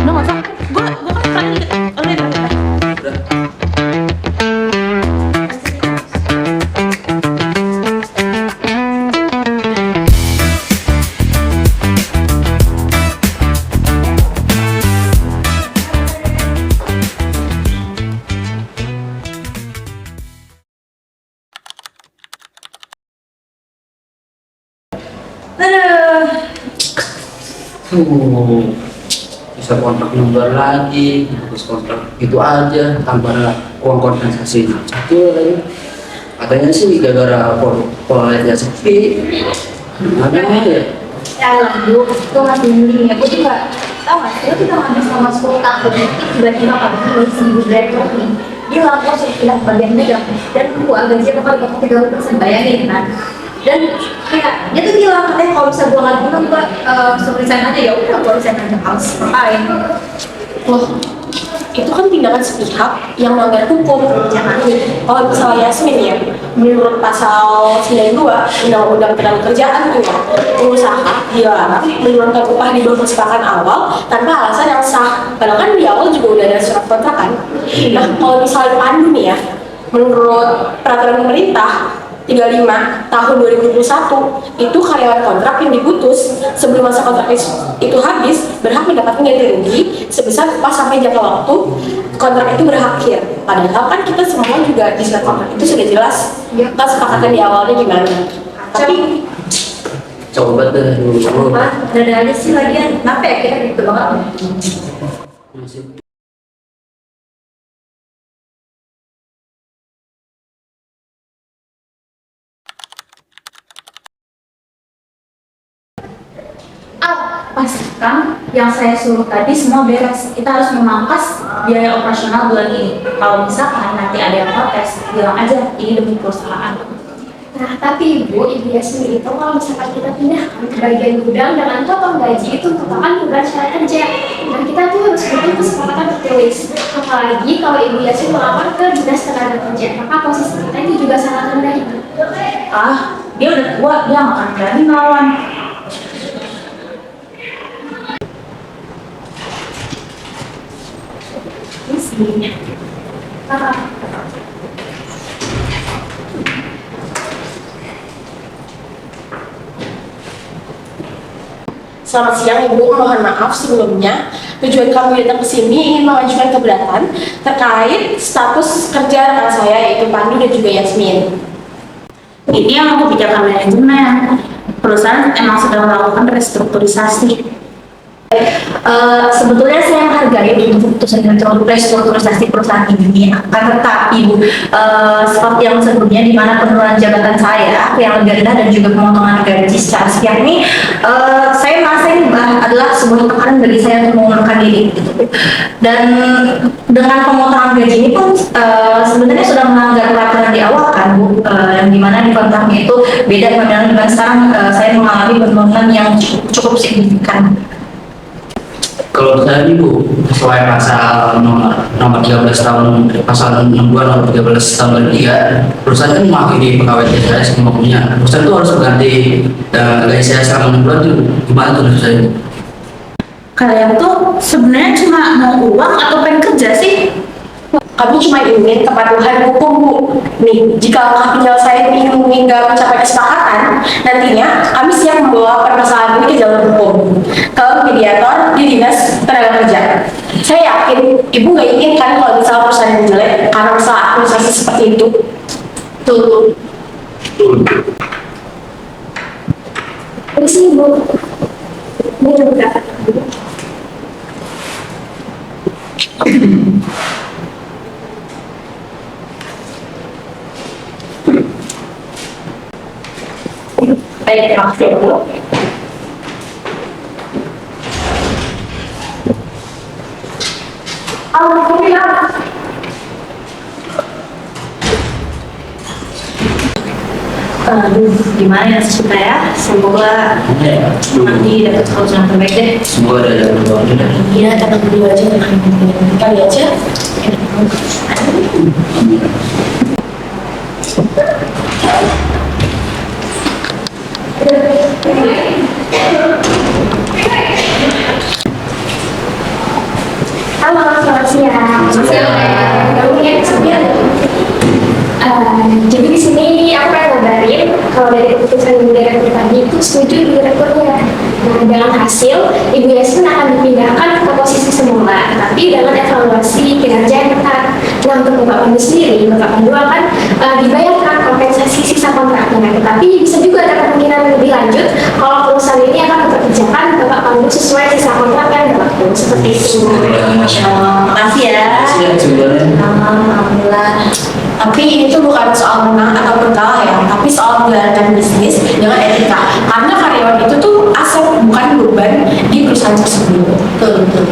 Udah nggak usah. Gue kan tadi udah. Bisa kontrak nomor lagi, terus kontrak itu aja tanpa uang kompensasi satu lagi. Katanya sih gara-gara polanya sepi. Ada ya? Ya lah, Bu, itu masih mending ya. Gue juga tau gak sih, lo kita ngabis selama 10 tahun tiba-tiba kami si ibu direktur nih bilang lo sudah pindah ke bagian dagang dan gue gajinya bakal dipotong 30%, bayangin kan. Dan kayak dia tuh bilang katanya kalau bisa gue nggak pindah gue suruh resign aja. Ya udah, gue resign aja, harus ngapain. Loh, itu kan tindakan sepihak yang melanggar hukum. Kalau misalnya Yasmin ya, menurut pasal 92 Undang-Undang Ketenagakerjaan tuh ya, pengusaha dilarang menurunkan upah di bawah kesepakatan awal tanpa alasan yang sah. Padahal kan di awal juga udah ada surat kontrak kan. Nah, kalau misalnya Pandu nih ya, menurut peraturan pemerintah 35 tahun 2021 itu karyawan kontrak yang diputus sebelum masa kontrak itu habis berhak mendapatkan ganti rugi sebesar upah sampai jangka waktu kontrak itu berakhir. Padahal kan kita semua juga di surat kontrak itu sudah jelas kesepakatan di awalnya gimana. Tapi Coba deh dulu. Ada aja sih lagian, kenapa ya kita gitu banget. Pastikan yang saya suruh tadi semua beres. Kita harus memangkas biaya operasional bulan ini. Kalau misalkan nanti ada yang protes, bilang aja ini demi perusahaan. Nah, tapi Ibu Yasmin itu kalau misalkan kita pindah ke bagian gudang dengan potong gaji itu merupakan perubahan syarat kerja. Nah, kita tuh harus bikin kesepakatan tertulis. Apalagi kalau Ibu Yasmin melapor ke Dinas Tenaga Kerja, maka posisi kita itu juga sangat rendah, Ibu. Dia udah tua, dia nggak akan berani melawan. Ini sih. selamat siang Ibu, mohon maaf sebelumnya. Tujuan kami datang ke sini ingin mengajukan keberatan terkait status kerja rekan saya yaitu Pandu dan juga Yasmin. Ini yang mau kebijakan manajemen. Perusahaan emang sedang melakukan restrukturisasi. Sebetulnya saya menghargai keputusan untuk restrukturisasi perusahaan ini, akan tetapi Bu, seperti yang sebelumnya di mana penurunan jabatan saya yang lebih rendah dan juga pemotongan gaji secara sepihak ini, saya merasa ini adalah sebuah tekanan bagi saya untuk mengundurkan diri gitu. Dan dengan pemotongan gaji ini pun sebenarnya sudah melanggar peraturan di awal kan Bu, yang dimana di kontraknya itu beda dengan sekarang saya mengalami penurunan yang cukup signifikan. Kalau saya nih Bu, sesuai pasal nomor 13 tahun pasal 62 nomor 13 tahun 3, perusahaan kan mewakili pegawai saya semuanya. Perusahaan itu harus mengganti gaji saya selama 6 bulan itu gimana tuh saya? Kalian tuh sebenarnya cuma mau uang atau pengen kerja sih? Kami cuma ingin kepatuhan hukum Bu. Nih, jika langkah penyelesaian ini hingga mencapai kesepakatan, nantinya kami siap membawa permasalahan ini ke jalur hukum ke mediator di Dinas Tenaga Kerja. Saya yakin Ibu nggak ingin kan kalau misalnya perusahaan yang jelek karena masalah administrasi seperti itu. Tuh. Permisi Ibu. Ini juga. Baik, terima kasih Bu. Gimana ya kita ya? Semoga nanti dapat keputusan terbaik deh. Semoga ada perubahan juga. Iya, kita berdua aja kali aja. Halo, selamat siang. Jadi di sini aku pengen ngabarin kalau dari keputusan Ibu Direktur tadi itu setuju Ibu Direkturnya. Nah, dengan hasil Ibu Yasmin akan dipindahkan ke posisi semula, tapi dengan evaluasi kinerja yang ketat. Nah, untuk Bapak Pandu sendiri, Bapak Pandu akan dibayarkan kompensasi sisa kontraknya, tetapi bisa juga ada kemungkinan lebih lanjut kalau perusahaan ini akan memperkerjakan Bapak Pandu sesuai sisa kontrak yang berlaku seperti itu. Masya Allah, makasih ya. Iya, sebenarnya. Alhamdulillah. Tapi itu bukan soal menang ataupun kalah ya, tapi soal menjalankan bisnis dengan etika. Karena karyawan itu tuh aset, bukan beban di perusahaan tersebut. Betul, betul.